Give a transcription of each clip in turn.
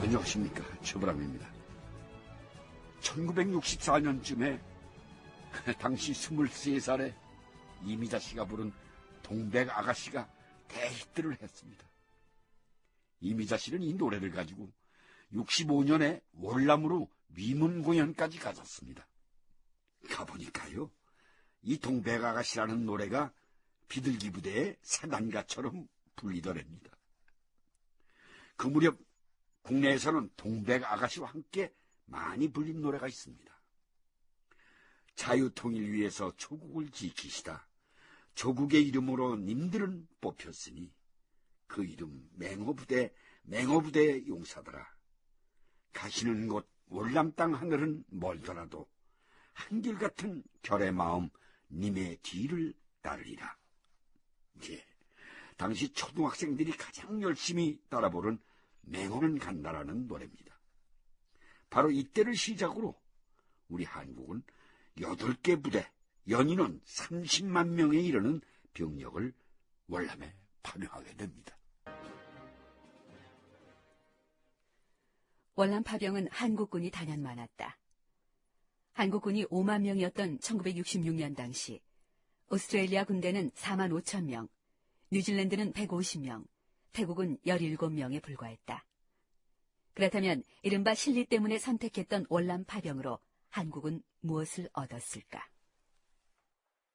안녕하십니까. 최불암입니다. 1964년쯤에 당시 23살의 이미자 씨가 부른 동백 아가씨가 대히트를 했습니다. 이미자 씨는 이 노래를 가지고 65년에 월남으로 위문 공연까지 가졌습니다. 가보니까요, 이 동백 아가씨라는 노래가 비둘기 부대의 사단가처럼 불리더랍니다. 그 무렵 국내에서는 동백 아가씨와 함께 많이 불린 노래가 있습니다. 자유통일 위해서 조국을 지키시다. 조국의 이름으로 님들은 뽑혔으니 그 이름 맹호부대 용사들아. 가시는 곳 월남 땅 하늘은 멀더라도 한결같은 결의 마음 님의 뒤를 따르리라. 예, 당시 초등학생들이 가장 열심히 따라 부른 맹호는 간다라는 노래입니다. 바로 이때를 시작으로 우리 한국은 8개 부대, 연인원 30만 명에 이르는 병력을 월남에 파병하게 됩니다. 월남 파병은 한국군이 단연 많았다. 한국군이 5만 명이었던 1966년 당시 오스트레일리아 군대는 4만 5천 명, 뉴질랜드는 150명, 태국은 17명에 불과했다. 그렇다면 이른바 실리 때문에 선택했던 월남 파병으로 한국은 무엇을 얻었을까?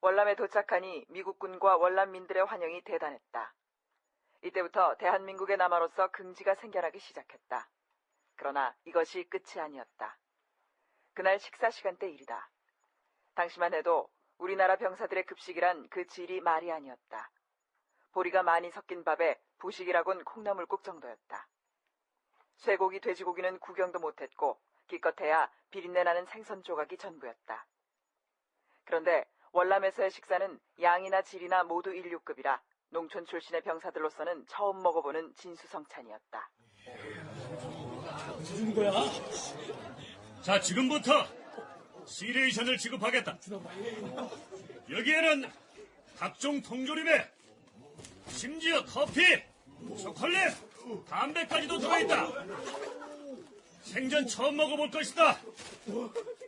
월남에 도착하니 미국군과 월남민들의 환영이 대단했다. 이때부터 대한민국의 남아로서 긍지가 생겨나기 시작했다. 그러나 이것이 끝이 아니었다. 그날 식사 시간대 일이다. 당시만 해도 우리나라 병사들의 급식이란 그 질이 말이 아니었다. 보리가 많이 섞인 밥에 부식이라곤 콩나물국 정도였다. 쇠고기, 돼지고기는 구경도 못했고 기껏해야 비린내 나는 생선 조각이 전부였다. 그런데 월남에서의 식사는 양이나 질이나 모두 1류급이라 농촌 출신의 병사들로서는 처음 먹어보는 진수성찬이었다. 무슨 거야? 자, 지금부터 시레이션을 지급하겠다. 여기에는 각종 통조림에 심지어 커피, 초콜릿, 담배까지도 들어있다. 생전 처음 먹어볼 것이다.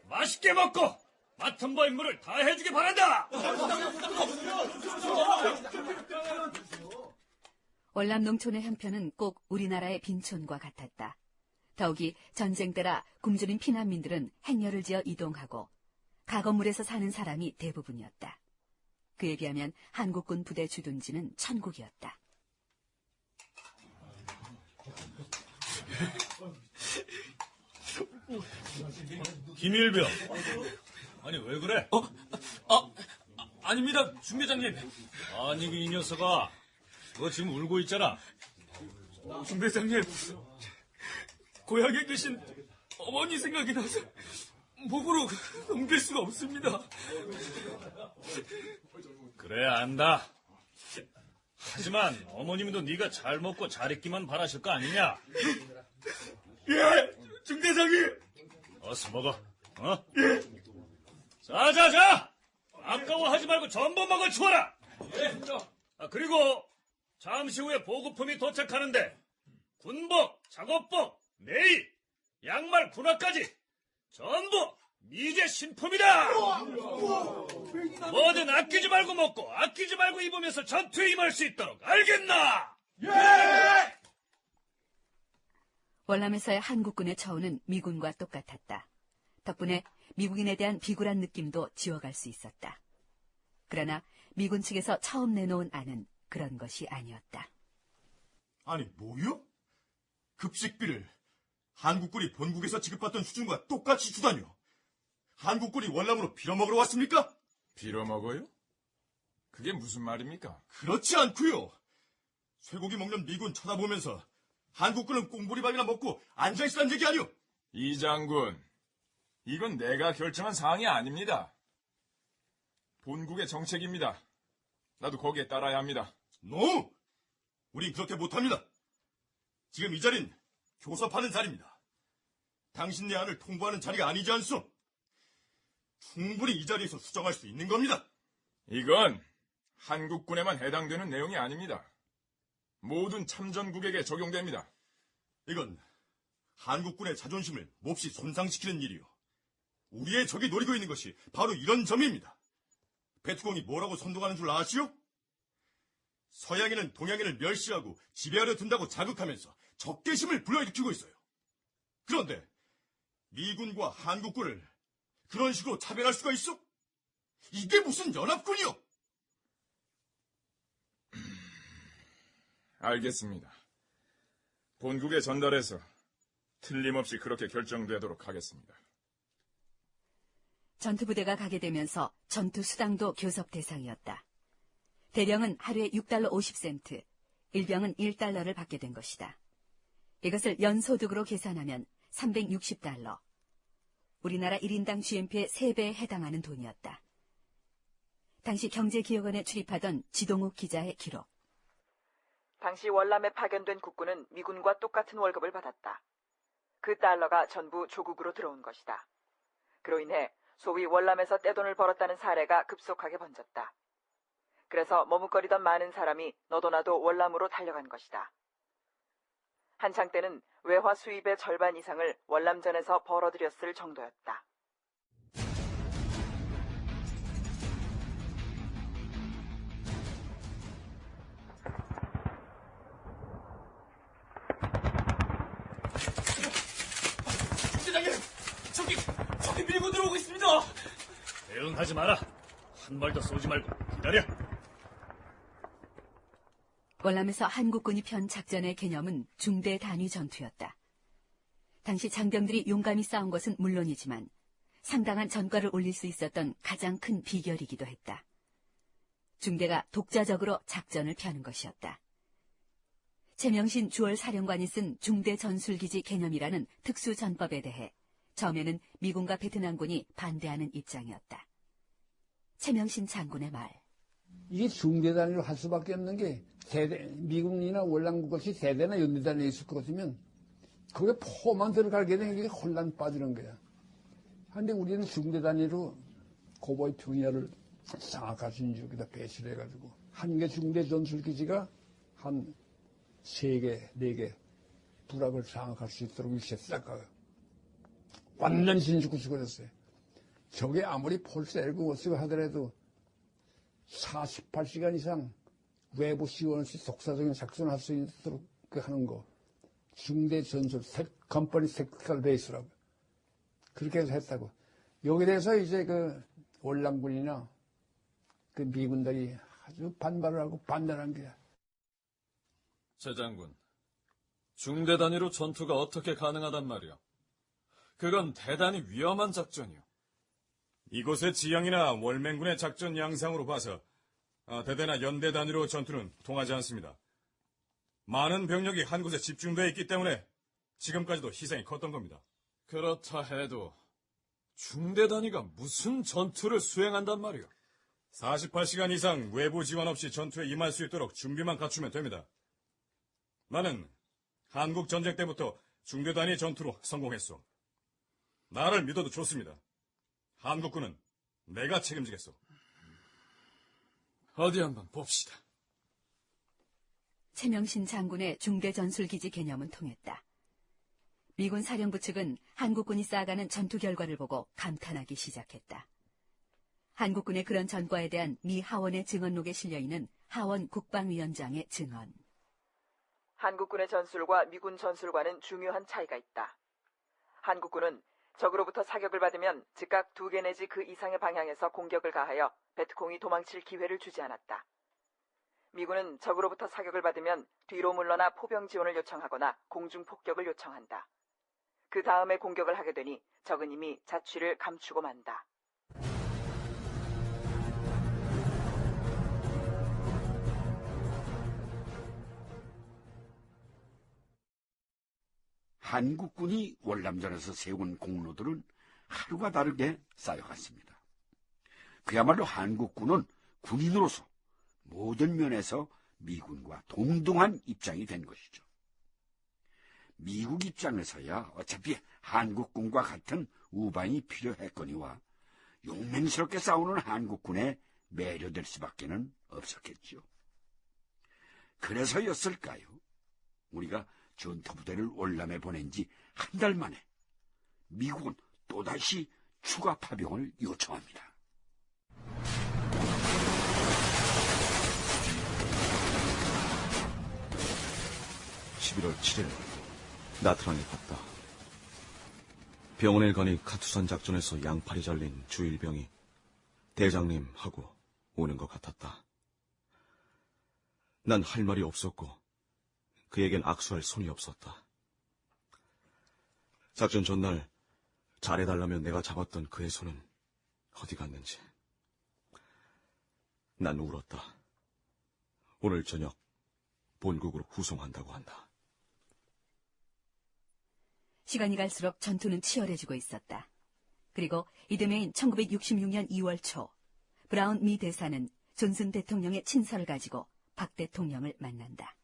맛있게 먹고 맡은 바 임무를 다 해주길 바란다. 월남 농촌의 형편은 꼭 우리나라의 빈촌과 같았다. 더욱이 전쟁 때라 굶주린 피난민들은 행렬을 지어 이동하고 가건물에서 사는 사람이 대부분이었다. 그에 비하면 한국군 부대 주둔지는 천국이었다. 김일병, 아니 왜 그래? 아닙니다, 중대장님. 아니 이 녀석아, 너 지금 울고 있잖아. 중대장님, 고향에 계신 어머니 생각이 나서 목으로 넘길 수가 없습니다. 그래 안다. 하지만 어머님도 네가 잘 먹고 잘 있기만 바라실 거 아니냐? 예, 중대장님. 어서 먹어. 예. 자자자, 아까워하지 말고 전부 먹어 치워라. 예. 그리고 잠시 후에 보급품이 도착하는데 군복, 작업복, 내의, 양말, 군화까지 전부 미제 신품이다. 뭐든 아끼지 말고 먹고 아끼지 말고 입으면서 전투에 임할 수 있도록 알겠나? 예! 월남에서의 한국군의 처우는 미군과 똑같았다. 덕분에 미국인에 대한 비굴한 느낌도 지워갈 수 있었다. 그러나 미군 측에서 처음 내놓은 안은 그런 것이 아니었다. 아니, 뭐요? 급식비를 한국군이 본국에서 지급받던 수준과 똑같이 주다뇨? 한국군이 월남으로 빌어먹으러 왔습니까? 빌어먹어요? 그게 무슨 말입니까? 그렇지 않고요. 쇠고기 먹는 미군 쳐다보면서 한국군은 꽁보리밥이나 먹고 앉아있으란 얘기 아니오? 이 장군, 이건 내가 결정한 사항이 아닙니다. 본국의 정책입니다. 나도 거기에 따라야 합니다. 노! 우린 그렇게 못합니다. 지금 이 자리는 교섭하는 자리입니다. 당신네 안을 통보하는 자리가 아니지 않소? 충분히 이 자리에서 수정할 수 있는 겁니다. 이건 한국군에만 해당되는 내용이 아닙니다. 모든 참전국에게 적용됩니다. 이건 한국군의 자존심을 몹시 손상시키는 일이요. 우리의 적이 노리고 있는 것이 바로 이런 점입니다. 베트콩이 뭐라고 선동하는 줄 아시오? 서양인은 동양인을 멸시하고 지배하려 든다고 자극하면서 적개심을 불러일으키고 있어요. 그런데 미군과 한국군을 그런 식으로 차별할 수가 있어? 이게 무슨 연합군이요? 알겠습니다. 본국에 전달해서 틀림없이 그렇게 결정되도록 하겠습니다. 전투부대가 가게 되면서 전투 수당도 교섭 대상이었다. 대령은 하루에 6달러 50센트, 일병은 1달러를 받게 된 것이다. 이것을 연소득으로 계산하면 360달러. 우리나라 1인당 GNP의 3배에 해당하는 돈이었다. 당시 경제기획원에 출입하던 지동욱 기자의 기록. 당시 월남에 파견된 국군은 미군과 똑같은 월급을 받았다. 그 달러가 전부 조국으로 들어온 것이다. 그로 인해 소위 월남에서 떼돈을 벌었다는 사례가 급속하게 번졌다. 그래서 머뭇거리던 많은 사람이 너도나도 월남으로 달려간 것이다. 한창 때는 외화 수입의 절반 이상을 월남전에서 벌어들였을 정도였다. 중대장님, 저기 밀고 들어오고 있습니다. 대응하지 마라. 한 발 더 쏘지 말고 기다려. 월남에서 한국군이 편 작전의 개념은 중대 단위 전투였다. 당시 장병들이 용감히 싸운 것은 물론이지만 상당한 전과를 올릴 수 있었던 가장 큰 비결이기도 했다. 중대가 독자적으로 작전을 펴는 것이었다. 최명신 주월 사령관이 쓴 중대 전술기지 개념이라는 특수 전법에 대해 처음에는 미군과 베트남군이 반대하는 입장이었다. 최명신 장군의 말. 이게 중대 단위로 할 수밖에 없는 게 미군이나 월남국 같이 세대나 연대 단위에 있을 것 같으면 그게 포만 들어가게 되는 게 혼란 빠지는 거야. 그런데 우리는 중대 단위로 고보의 평야를 장악할 수 있는 여기다 배치를 해가지고 한 개 중대 전술기지가 한 3개, 4개 부락을 장악할 수 있도록 이렇게 싹 완전 신축구축을 했어요. 저게 아무리 폴세고 어쓰고 하더라도 48시간 이상 외부 지원 없이 독자적인 작전을 할 수 있도록 하는 거. 중대 전술, 컴퍼니 섹터컬 베이스라고. 그렇게 해서 했다고. 여기에 대해서 이제 그 월남군이나 그 미군들이 아주 반발을 하고 반대한 거야. 제 장군, 중대 단위로 전투가 어떻게 가능하단 말이오? 그건 대단히 위험한 작전이오. 이곳의 지형이나 월맹군의 작전 양상으로 봐서 대대나 연대 단위로 전투는 통하지 않습니다. 많은 병력이 한 곳에 집중되어 있기 때문에 지금까지도 희생이 컸던 겁니다. 그렇다 해도 중대 단위가 무슨 전투를 수행한단 말이오? 48시간 이상 외부 지원 없이 전투에 임할 수 있도록 준비만 갖추면 됩니다. 나는 한국 전쟁 때부터 중대 단위 전투로 성공했소. 나를 믿어도 좋습니다. 한국군은 내가 책임지겠소. 어디 한번 봅시다. 최명신 장군의 중대 전술기지 개념은 통했다. 미군 사령부 측은 한국군이 쌓아가는 전투 결과를 보고 감탄하기 시작했다. 한국군의 그런 전과에 대한 미 하원의 증언록에 실려있는 하원 국방위원장의 증언. 한국군의 전술과 미군 전술과는 중요한 차이가 있다. 한국군은 적으로부터 사격을 받으면 즉각 2개 내지 그 이상의 방향에서 공격을 가하여 베트콩이 도망칠 기회를 주지 않았다. 미군은 적으로부터 사격을 받으면 뒤로 물러나 포병 지원을 요청하거나 공중 폭격을 요청한다. 그 다음에 공격을 하게 되니 적은 이미 자취를 감추고 만다. 한국군이 월남전에서 세운 공로들은 하루가 다르게 쌓여갔습니다. 그야말로 한국군은 군인으로서 모든 면에서 미군과 동등한 입장이 된 것이죠. 미국 입장에서야 어차피 한국군과 같은 우방이 필요했거니와 용맹스럽게 싸우는 한국군에 매료될 수밖에는 없었겠죠. 그래서였을까요? 우리가 전투부대를 월남에 보낸 지 한 달 만에 미국은 또다시 추가 파병을 요청합니다. (11월 7일) 나트랑에 갔다. 병원에 가니 카투산 작전에서 양팔이 잘린 주일병이 대장님하고 오는 것 같았다. 난 할 말이 없었고 그에겐 악수할 손이 없었다. 작전 전날 잘해달라며 내가 잡았던 그의 손은 어디 갔는지. 난 울었다. 오늘 저녁 본국으로 후송한다고 한다. 시간이 갈수록 전투는 치열해지고 있었다. 그리고 이듬해인 1966년 2월 초, 브라운 미 대사는 존슨 대통령의 친서를 가지고 박 대통령을 만난다.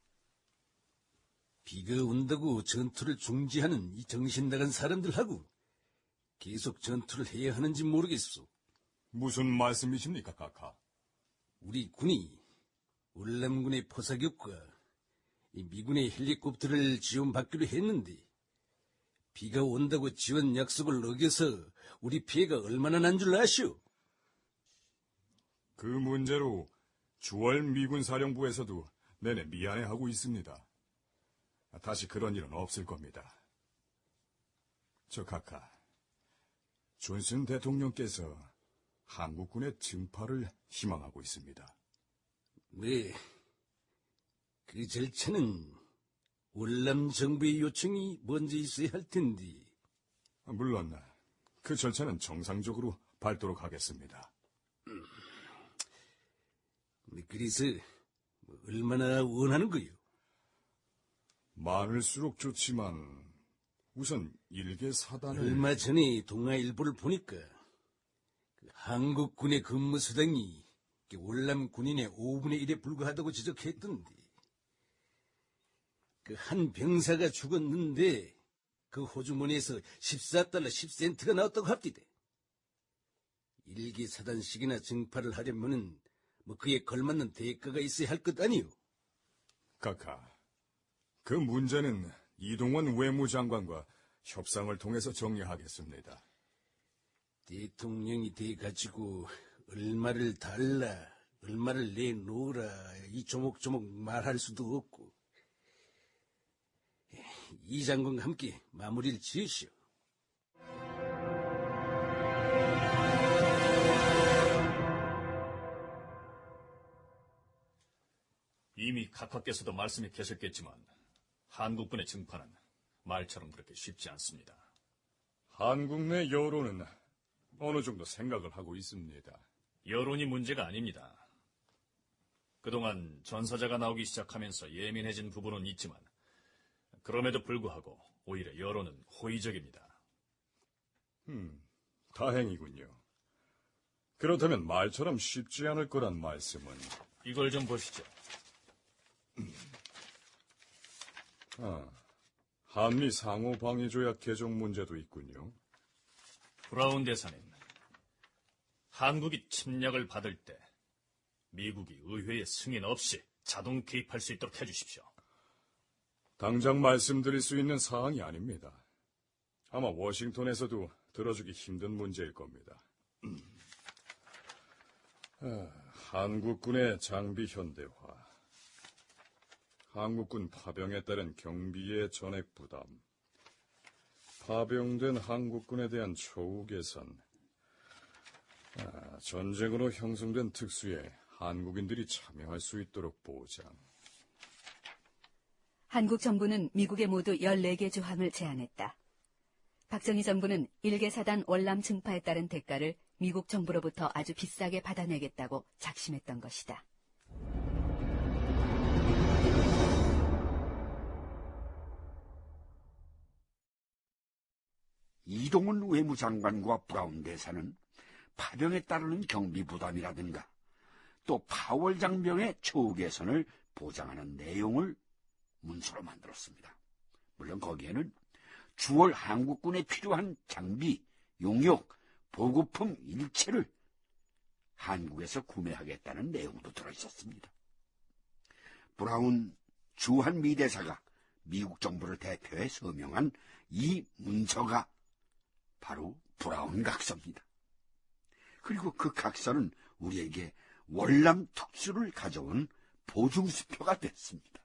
비가 온다고 전투를 중지하는 이 정신나간 사람들하고 계속 전투를 해야 하는지 모르겠소. 무슨 말씀이십니까, 카카? 우리 군이 월남군의 포사격과 이 미군의 헬리콥터를 지원받기로 했는데 비가 온다고 지원 약속을 어겨서 우리 피해가 얼마나 난 줄 아시오? 그 문제로 주월 미군 사령부에서도 내내 미안해하고 있습니다. 다시 그런 일은 없을 겁니다. 저 카카, 존슨 대통령께서 한국군의 증파를 희망하고 있습니다. 네, 그 절차는 월남 정부의 요청이 먼저 있어야 할 텐데. 물론 그 절차는 정상적으로 밟도록 하겠습니다. 그래서 얼마나 원하는 거요? 많을수록 좋지만 우선 일개 사단을... 얼마 전에 동아일보를 보니까 그 한국군의 근무수당이 월남 군인의 5분의 1에 불과하다고 지적했던데. 그 한 병사가 죽었는데 그 호주머니에서 14달러 10센트가 나왔다고 합디다. 일개 사단씩이나 증파를 하려면은 그에 걸맞는 대가가 있어야 할 것 아니오? 카카, 그 문제는 이동원 외무장관과 협상을 통해서 정리하겠습니다. 대통령이 돼가지고 얼마를 달라, 얼마를 내놓으라 이 조목조목 말할 수도 없고. 이 장관과 함께 마무리를 지으시오. 이미 각하께서도 말씀이 계셨겠지만 한국군의 증파는 말처럼 그렇게 쉽지 않습니다. 한국 내 여론은 어느 정도 생각을 하고 있습니다. 여론이 문제가 아닙니다. 그동안 전사자가 나오기 시작하면서 예민해진 부분은 있지만 그럼에도 불구하고 오히려 여론은 호의적입니다. 다행이군요. 그렇다면 말처럼 쉽지 않을 거란 말씀은... 이걸 좀 보시죠. 한미 상호 방위 조약 개정 문제도 있군요. 브라운 대사님, 한국이 침략을 받을 때 미국이 의회의 승인 없이 자동 개입할 수 있도록 해주십시오. 당장 말씀드릴 수 있는 사항이 아닙니다. 아마 워싱턴에서도 들어주기 힘든 문제일 겁니다. 한국군의 장비 현대화, 한국군 파병에 따른 경비의 전액 부담, 파병된 한국군에 대한 초우 개선, 전쟁으로 형성된 특수에 한국인들이 참여할 수 있도록 보장. 한국 정부는 미국에 모두 14개 조항을 제안했다. 박정희 정부는 일개 사단 월남 증파에 따른 대가를 미국 정부로부터 아주 비싸게 받아내겠다고 작심했던 것이다. 이동훈 외무장관과 브라운 대사는 파병에 따르는 경비 부담이라든가 또 파월 장병의 처우 개선을 보장하는 내용을 문서로 만들었습니다. 물론 거기에는 주월 한국군에 필요한 장비, 용역, 보급품 일체를 한국에서 구매하겠다는 내용도 들어있었습니다. 브라운 주한 미 대사가 미국 정부를 대표해 서명한 이 문서가 바로 브라운 각서입니다. 그리고 그 각서는 우리에게 월남 특수를 가져온 보증수표가 됐습니다.